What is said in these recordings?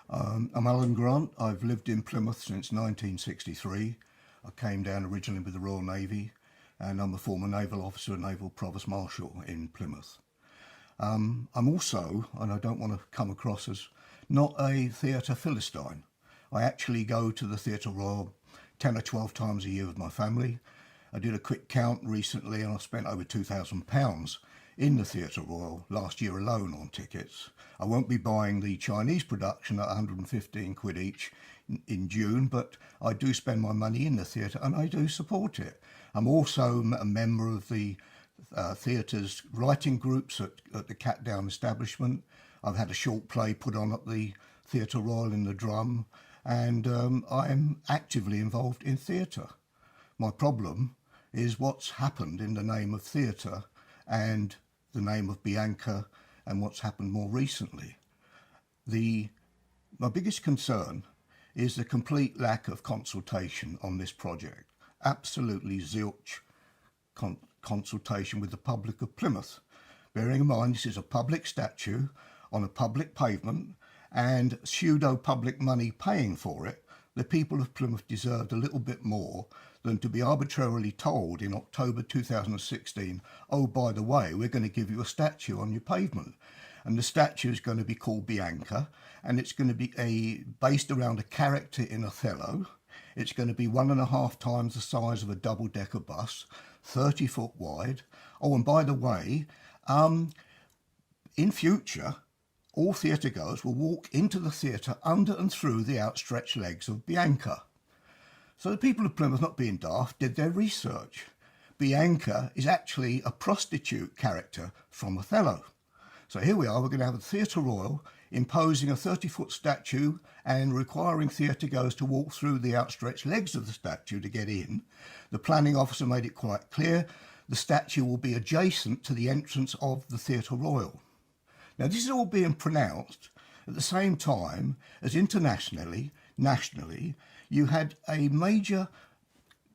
I'm Alan Grant. I've lived in Plymouth since 1963. I came down originally with the Royal Navy, and I'm a former naval officer and naval provost marshal in Plymouth. I'm also, and I don't want to come across as not a theatre philistine. I actually go to the Theatre Royal 10 or 12 times a year with my family. I did a quick count recently and I spent over £2,000 in the Theatre Royal last year alone on tickets. I won't be buying the Chinese production at 115 quid each in June, but I do spend my money in the theatre and I do support it. I'm also a member of the theatre's writing groups at the Cat Down establishment. I've had a short play put on at the Theatre Royal in the Drum, and I am actively involved in theatre. My problem is what's happened in the name of theatre and the name of Bianca and what's happened more recently. My biggest concern is the complete lack of consultation on this project. Absolutely zilch consultation with the public of Plymouth. Bearing in mind this is a public statue on a public pavement and pseudo-public money paying for it, the people of Plymouth deserved a little bit more than to be arbitrarily told in October 2016, oh, by the way, we're going to give you a statue on your pavement. And the statue is going to be called Bianca, and it's going to be based around a character in Othello. It's going to be 1.5 times the size of a double-decker bus, 30 foot wide. Oh, and by the way, in future, all theatre goers will walk into the theatre under and through the outstretched legs of Bianca. So the people of Plymouth, not being daft, did their research. Bianca is actually a prostitute character from Othello. So here we are, we're going to have a Theatre Royal imposing a 30-foot statue and requiring theatre goers to walk through the outstretched legs of the statue to get in. The planning officer made it quite clear the statue will be adjacent to the entrance of the Theatre Royal. Now this is all being pronounced at the same time as internationally, nationally, you had a major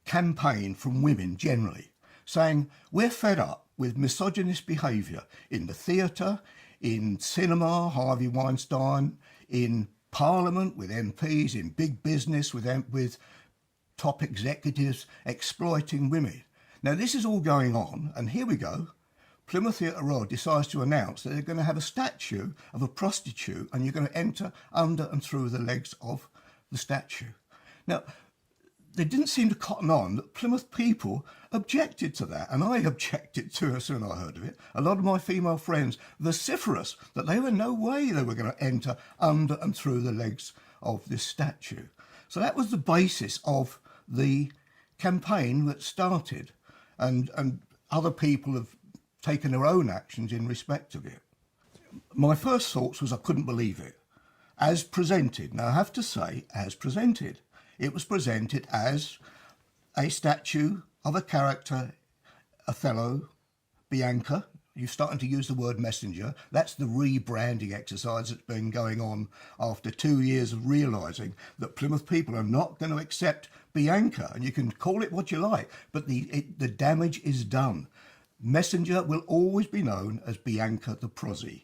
campaign from women generally saying we're fed up with misogynist behaviour in the theatre, in cinema, Harvey Weinstein, in Parliament with MPs, in big business with top executives exploiting women. Now this is all going on, and here we go. Plymouth Theatre Royal decides to announce that they're going to have a statue of a prostitute and you're going to enter under and through the legs of the statue. Now, they didn't seem to cotton on that Plymouth people objected to that, and I objected to it as soon as I heard of it. A lot of my female friends vociferous that they were no way they were going to enter under and through the legs of this statue. So that was the basis of the campaign that started, and other people have taken their own actions in respect of it. My first thoughts was I couldn't believe it. As presented, now I have to say, as presented, it was presented as a statue of a character, Othello, Bianca. You're starting to use the word messenger. That's the rebranding exercise that's been going on after 2 years of realising that Plymouth people are not going to accept Bianca. And you can call it what you like, but the damage is done. Messenger will always be known as Bianca the Prosy.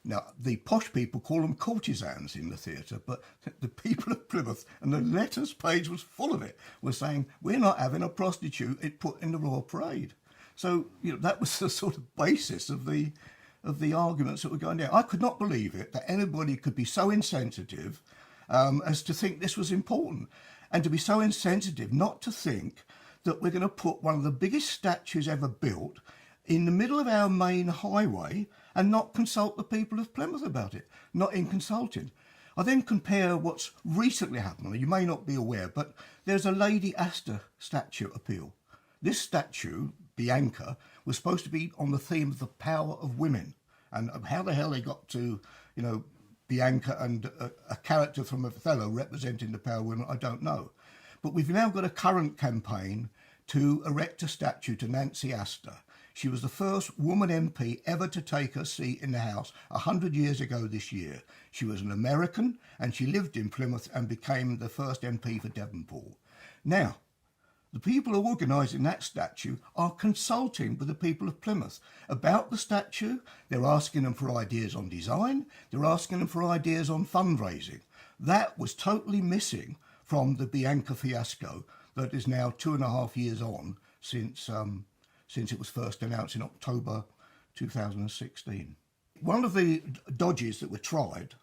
Now, the posh people call them courtesans in the theatre, but the people of Plymouth, and the letters page was full of it, were saying, we're not having a prostitute put in the Royal Parade. So, that was the sort of basis of the arguments that were going down. I could not believe it, that anybody could be so insensitive as to think this was important, and to be so insensitive not to think that we're going to put one of the biggest statues ever built in the middle of our main highway and not consult the people of Plymouth about it, not in consulting. I then compare what's recently happened. You may not be aware, but there's a Lady Astor statue appeal. This statue, Bianca, was supposed to be on the theme of the power of women. And how the hell they got to, Bianca and a character from Othello representing the power of women, I don't know. But we've now got a current campaign to erect a statue to Nancy Astor. She was the first woman MP ever to take her seat in the House 100 years ago this year. She was an American and she lived in Plymouth and became the first MP for Devonport. Now, the people organising that statue are consulting with the people of Plymouth about the statue. They're asking them for ideas on design. They're asking them for ideas on fundraising. That was totally missing from the Bianca fiasco that is now 2.5 years on since it was first announced in October 2016. One of the dodges that were tried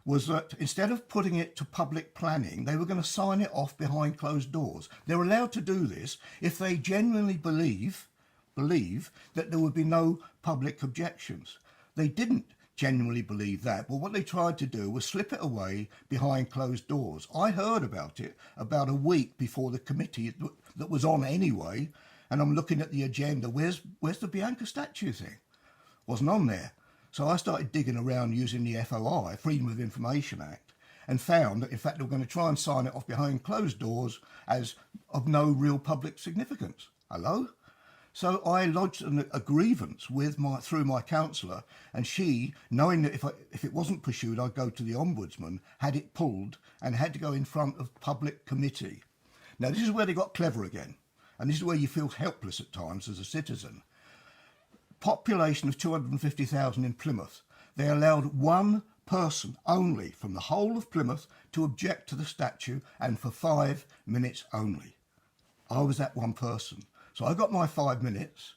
was that instead of putting it to public planning, they were going to sign it off behind closed doors. They're allowed to do this if they genuinely believe that there would be no public objections. They didn't genuinely believe that, but what they tried to do was slip it away behind closed doors. I heard about it about a week before the committee that was on anyway, and I'm looking at the agenda. Where's the Bianca statue thing? Wasn't on there. So I started digging around using the FOI, Freedom of Information Act, and found that in fact they were going to try and sign it off behind closed doors as of no real public significance. Hello? So I lodged a grievance through my counsellor, and she, knowing that if it wasn't pursued, I'd go to the Ombudsman, had it pulled and had to go in front of public committee. Now this is where they got clever again, and this is where you feel helpless at times as a citizen. Population of 250,000 in Plymouth. They allowed one person only from the whole of Plymouth to object to the statue, and for 5 minutes only. I was that one person. So I got my 5 minutes.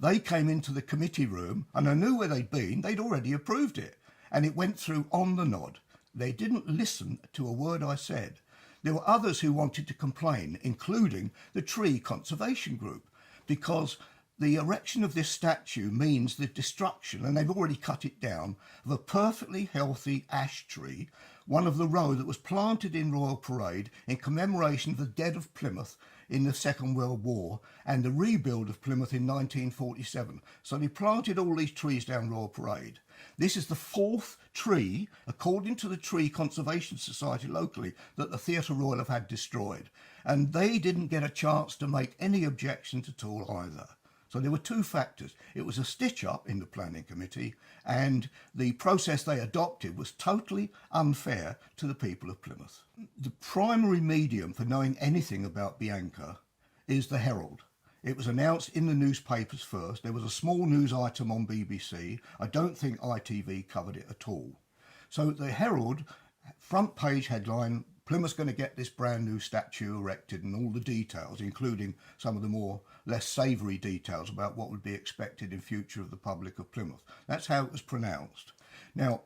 They came into the committee room and I knew where they'd been. They'd already approved it, and it went through on the nod. They didn't listen to a word I said. There were others who wanted to complain, including the Tree Conservation Group, because the erection of this statue means the destruction, and they've already cut it down, of a perfectly healthy ash tree, one of the row that was planted in Royal Parade in commemoration of the dead of Plymouth in the Second World War and the rebuild of Plymouth in 1947. So they planted all these trees down Royal Parade. This is the 4th tree, according to the Tree Conservation Society locally, that the Theatre Royal have had destroyed. And they didn't get a chance to make any objections at all either. So there were two factors. It was a stitch-up in the planning committee, and the process they adopted was totally unfair to the people of Plymouth. The primary medium for knowing anything about Bianca is the Herald. It was announced in the newspapers first. There was a small news item on BBC. I don't think ITV covered it at all. So the Herald, front page headline, Plymouth's going to get this brand new statue erected, and all the details, including some of the less savoury details about what would be expected in future of the public of Plymouth. That's how it was pronounced. Now,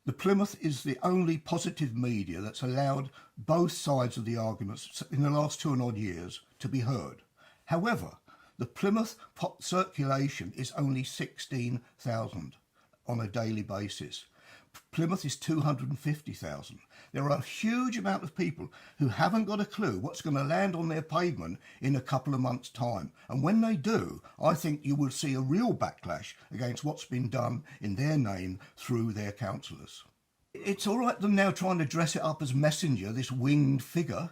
the Plymouth is the only positive media that's allowed both sides of the arguments in the last 2 and odd years to be heard. However, the Plymouth pop circulation is only 16,000 on a daily basis. Plymouth is 250,000. There are a huge amount of people who haven't got a clue what's going to land on their pavement in a couple of months' time. And when they do, I think you will see a real backlash against what's been done in their name through their councillors. It's all right them now trying to dress it up as messenger, this winged figure.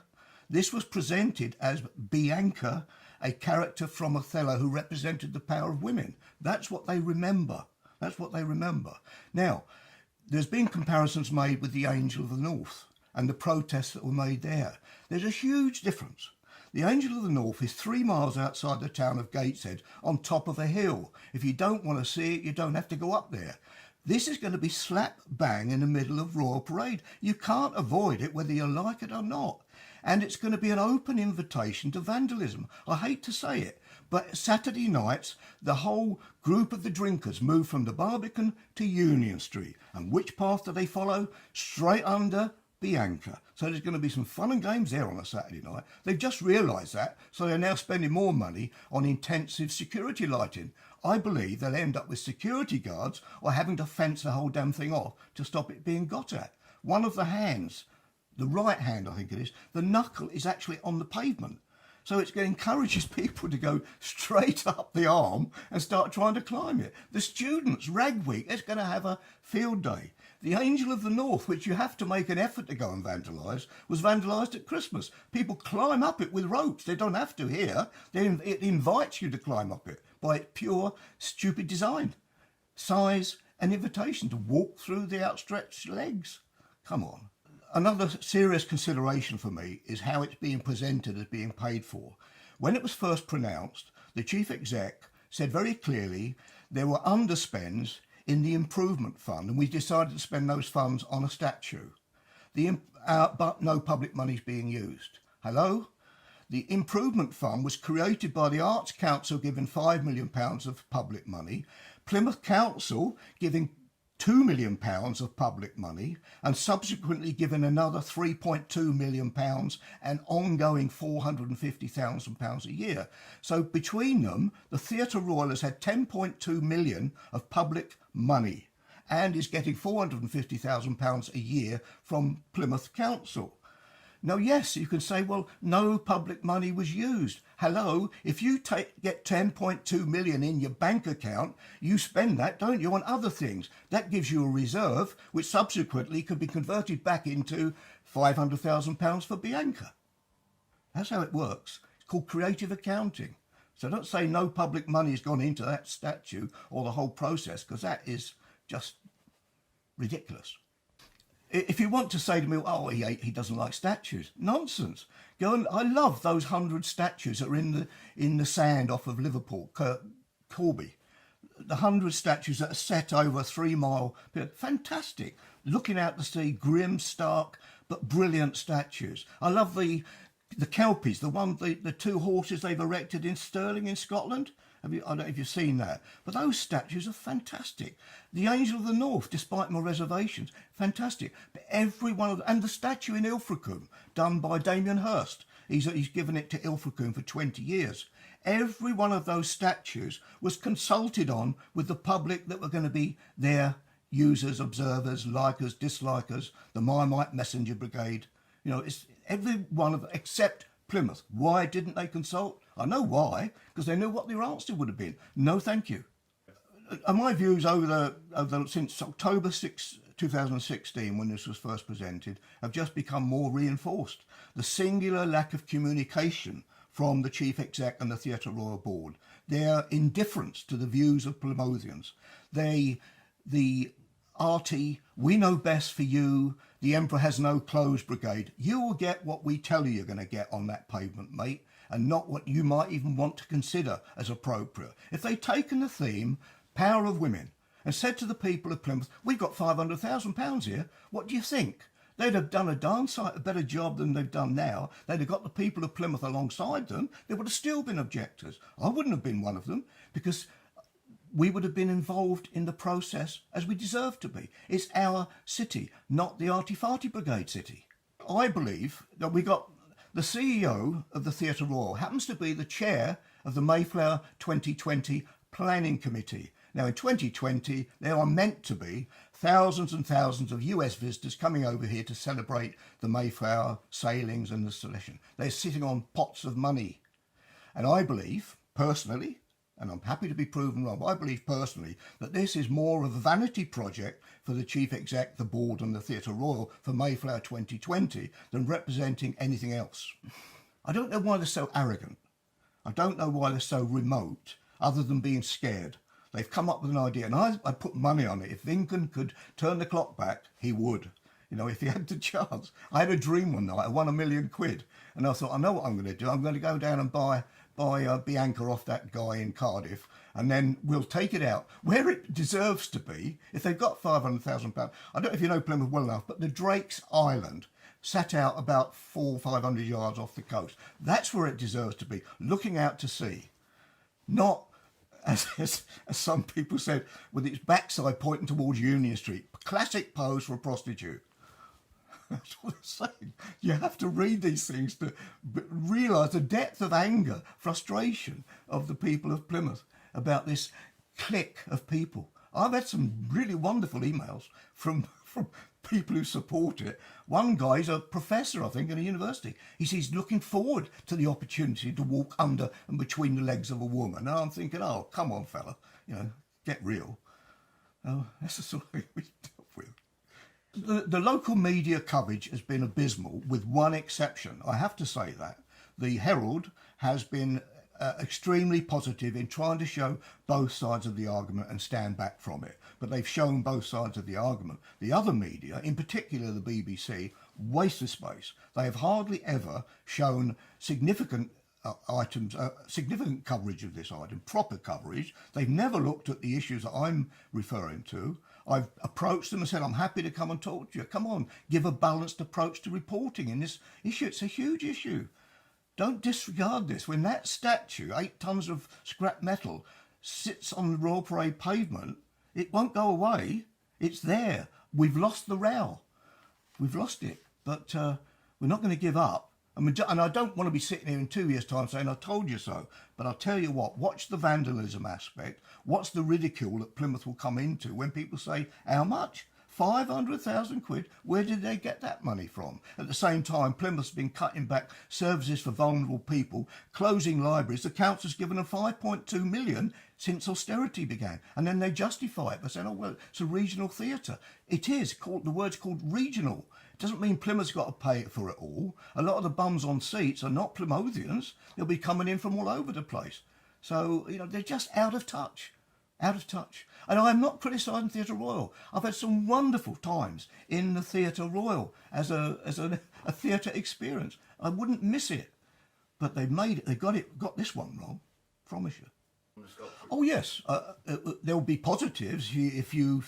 This was presented as Bianca, a character from Othello who represented the power of women. That's what they remember. That's what they remember. Now, there's been comparisons made with the Angel of the North and the protests that were made there. There's a huge difference. The Angel of the North is 3 miles outside the town of Gateshead on top of a hill. If you don't want to see it, you don't have to go up there. This is going to be slap bang in the middle of Royal Parade. You can't avoid it whether you like it or not. And it's going to be an open invitation to vandalism. I hate to say it, but Saturday nights, the whole group of the drinkers move from the Barbican to Union Street. And which path do they follow? Straight under Bianca. So there's going to be some fun and games there on a Saturday night. They've just realised that, so they're now spending more money on intensive security lighting. I believe they'll end up with security guards or having to fence the whole damn thing off to stop it being got at. One of the hands, the right hand I think it is, the knuckle is actually on the pavement. So it encourages people to go straight up the arm and start trying to climb it. The students, Rag Week, it's going to have a field day. The Angel of the North, which you have to make an effort to go and vandalise, was vandalised at Christmas. People climb up it with ropes. They don't have to here. It invites you to climb up it by its pure, stupid design, size and invitation to walk through the outstretched legs. Come on. Another serious consideration for me is how it's being presented as being paid for. When it was first pronounced, the chief exec said very clearly there were underspends in the improvement fund, and we decided to spend those funds on a statue. but no public money is being used. Hello? The Improvement Fund was created by the Arts Council giving £5 million of public money, Plymouth Council giving £2 million of public money, and subsequently given another £3.2 million and ongoing £450,000 a year. So between them, the Theatre Royal has had £10.2 million of public money and is getting £450,000 a year from Plymouth Council. Now, yes, you can say, well, no public money was used. Hello, if you get 10.2 million in your bank account, you spend that, don't you, on other things. That gives you a reserve, which subsequently could be converted back into £500,000 for Bianca. That's how it works. It's called creative accounting. So don't say no public money has gone into that statue or the whole process, because that is just ridiculous. If you want to say to me, oh, he doesn't like statues, nonsense. Go and I love those 100 statues that are in the sand off of Liverpool, Corby. The 100 statues that are set over a 3-mile period. Fantastic. Looking out to sea, grim, stark, but brilliant statues. I love the Kelpies, the 2 horses they've erected in Stirling in Scotland. I don't know if you've seen that, but those statues are fantastic. The Angel of the North, despite my reservations, fantastic. But every one of them, and the statue in Ilfracombe, done by Damien Hirst, he's given it to Ilfracombe for 20 years. Every one of those statues was consulted on with the public that were going to be their users, observers, likers, dislikers, the Marmite Messenger Brigade. You know, it's every one of them except Plymouth. Why didn't they consult? I know why, because they knew what their answer would have been. No, thank you. And my views since October 6, 2016, when this was first presented, have just become more reinforced. The singular lack of communication from the Chief Exec and the Theatre Royal Board, their indifference to the views of Plymothians, the RT, we know best for you, the Emperor has no clothes brigade. You will get what we tell you you're going to get on that pavement, mate, and not what you might even want to consider as appropriate. If they'd taken the theme, Power of Women, and said to the people of Plymouth, we've got £500,000 here, what do you think? They'd have done a darn sight a better job than they've done now. They'd have got the people of Plymouth alongside them. There would have still been objectors. I wouldn't have been one of them, because we would have been involved in the process as we deserve to be. It's our city, not the Arty-Farty Brigade city. I believe that we got the CEO of the Theatre Royal happens to be the chair of the Mayflower 2020 Planning Committee. Now in 2020, there are meant to be thousands and thousands of US visitors coming over here to celebrate the Mayflower sailings and the Celestian. They're sitting on pots of money. And I believe, personally, and I'm happy to be proven wrong, but I believe personally that this is more of a vanity project for the Chief Exec, the Board and the Theatre Royal for Mayflower 2020 than representing anything else. I don't know why they're so arrogant. I don't know why they're so remote, other than being scared. They've come up with an idea, and I put money on it. If Lincoln could turn the clock back, he would. You know, if he had the chance. I had a dream one night. I won £1 million, and I thought, I know what I'm going to do. I'm going to go down and buy Bianca off that guy in Cardiff, and then we'll take it out where it deserves to be. If they've got £500,000, I don't know if you know Plymouth well enough, but the Drake's Island sat out about 400-500 yards off the coast. That's where it deserves to be, looking out to sea, not as some people said, with its backside pointing towards Union Street. Classic pose for a prostitute. That's what I'm saying. You have to read these things to realise the depth of anger, frustration of the people of Plymouth about this clique of people. I've had some really wonderful emails from people who support it. One guy's a professor, I think, at a university. He's looking forward to the opportunity to walk under and between the legs of a woman. And I'm thinking, oh, come on, fella, get real. Oh, that's the sort of thing we dealt with. The local media coverage has been abysmal, with one exception. I have to say that. The Herald has been extremely positive in trying to show both sides of the argument and stand back from it. But they've shown both sides of the argument. The other media, in particular the BBC, waste of space. They have hardly ever shown significant items, significant coverage of this item, proper coverage. They've never looked at the issues that I'm referring to. I've approached them and said, I'm happy to come and talk to you. Come on, give a balanced approach to reporting in this issue. It's a huge issue. Don't disregard this. When that statue, 8 tons of scrap metal, sits on the Royal Parade pavement, it won't go away. It's there. We've lost the row. We've lost it. But we're not going to give up. And I don't want to be sitting here in 2 years' time saying, I told you so. But I'll tell you what, watch the vandalism aspect. Watch the ridicule that Plymouth will come into when people say, how much? 500,000 quid? Where did they get that money from? At the same time, Plymouth's been cutting back services for vulnerable people, closing libraries. The council's given them 5.2 million since austerity began. And then they justify it by saying, oh, well, it's a regional theatre. It is called, the word's called regional. It doesn't mean Plymouth's got to pay for it all. A lot of the bums on seats are not Plymouthians. They'll be coming in from all over the place. So, you know, they're just out of touch. Out of touch. And I'm not criticising Theatre Royal. I've had some wonderful times in the Theatre Royal as a theatre experience. I wouldn't miss it. But they made it. They got this one wrong. Promise you. Oh yes, there will be positives if you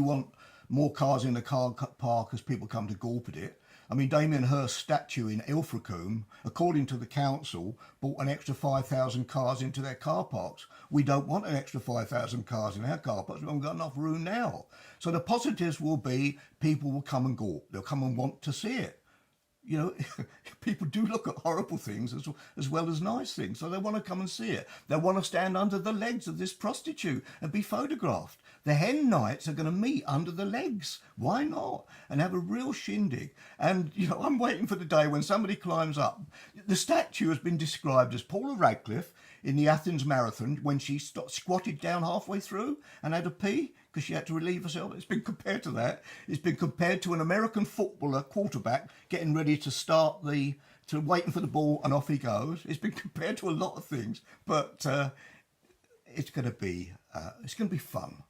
want more cars in the car park as people come to gawp at it. I mean, Damien Hirst's statue in Ilfracombe, according to the council, brought an extra 5,000 cars into their car parks. We don't want an extra 5,000 cars in our car parks. We haven't got enough room now. So the positives will be people will come and gawp. They'll come and want to see it. You know, people do look at horrible things as well as nice things. So they want to come and see it. They want to stand under the legs of this prostitute and be photographed. The hen knights are going to meet under the legs. Why not? And have a real shindig. And, you know, I'm waiting for the day when somebody climbs up. The statue has been described as Paula Radcliffe in the Athens Marathon when she squatted down halfway through and had a pee because she had to relieve herself. It's been compared to that. It's been compared to an American footballer quarterback getting ready to start waiting for the ball and off he goes. It's been compared to a lot of things, but it's going to be fun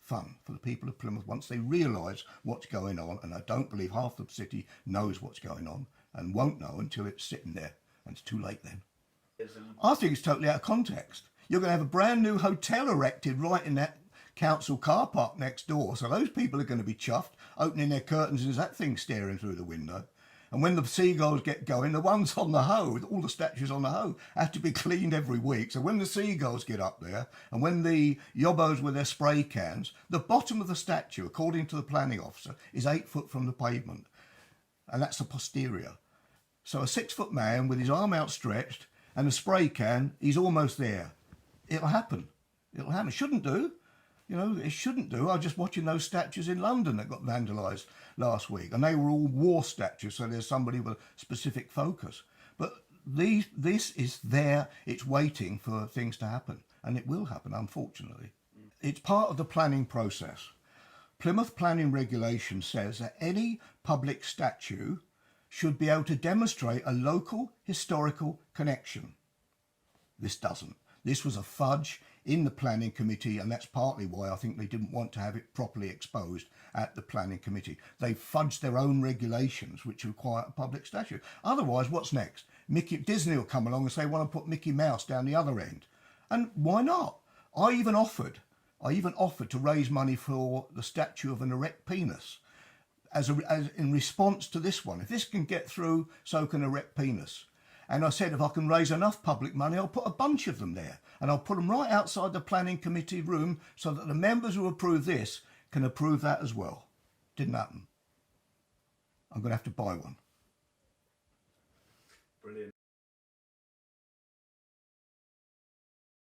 for the people of Plymouth once they realise what's going on. And I don't believe half the city knows what's going on and won't know until it's sitting there, and it's too late then. I think it's totally out of context. You're going to have a brand new hotel erected right in that council car park next door, so those people are going to be chuffed, opening their curtains and there's that thing staring through the window. And when the seagulls get going, the ones on the hoe, all the statues on the hoe, have to be cleaned every week. So when the seagulls get up there, and when the yobbos with their spray cans, the bottom of the statue, according to the planning officer, is 8 foot from the pavement. And that's the posterior. So a 6 foot man with his arm outstretched and a spray can, he's almost there. It'll happen. It'll happen. It shouldn't do. You know, it shouldn't do. I was just watching those statues in London that got vandalised last week, and they were all war statues, so there's somebody with a specific focus. But this is there, it's waiting for things to happen, and it will happen, unfortunately. It's part of the planning process. Plymouth Planning Regulation says that any public statue should be able to demonstrate a local historical connection. This doesn't. This was a fudge in the planning committee, and that's partly why I think they didn't want to have it properly exposed at the planning committee. They fudged their own regulations, which require a public statue. Otherwise, what's next? Disney will come along and say, I want to put Mickey Mouse down the other end. And why not? I even offered to raise money for the statue of an erect penis as in response to this one. If this can get through, so can erect penis. And I said, if I can raise enough public money, I'll put a bunch of them there. And I'll put them right outside the planning committee room so that the members who approve this can approve that as well. Didn't happen. I'm going to have to buy one. Brilliant.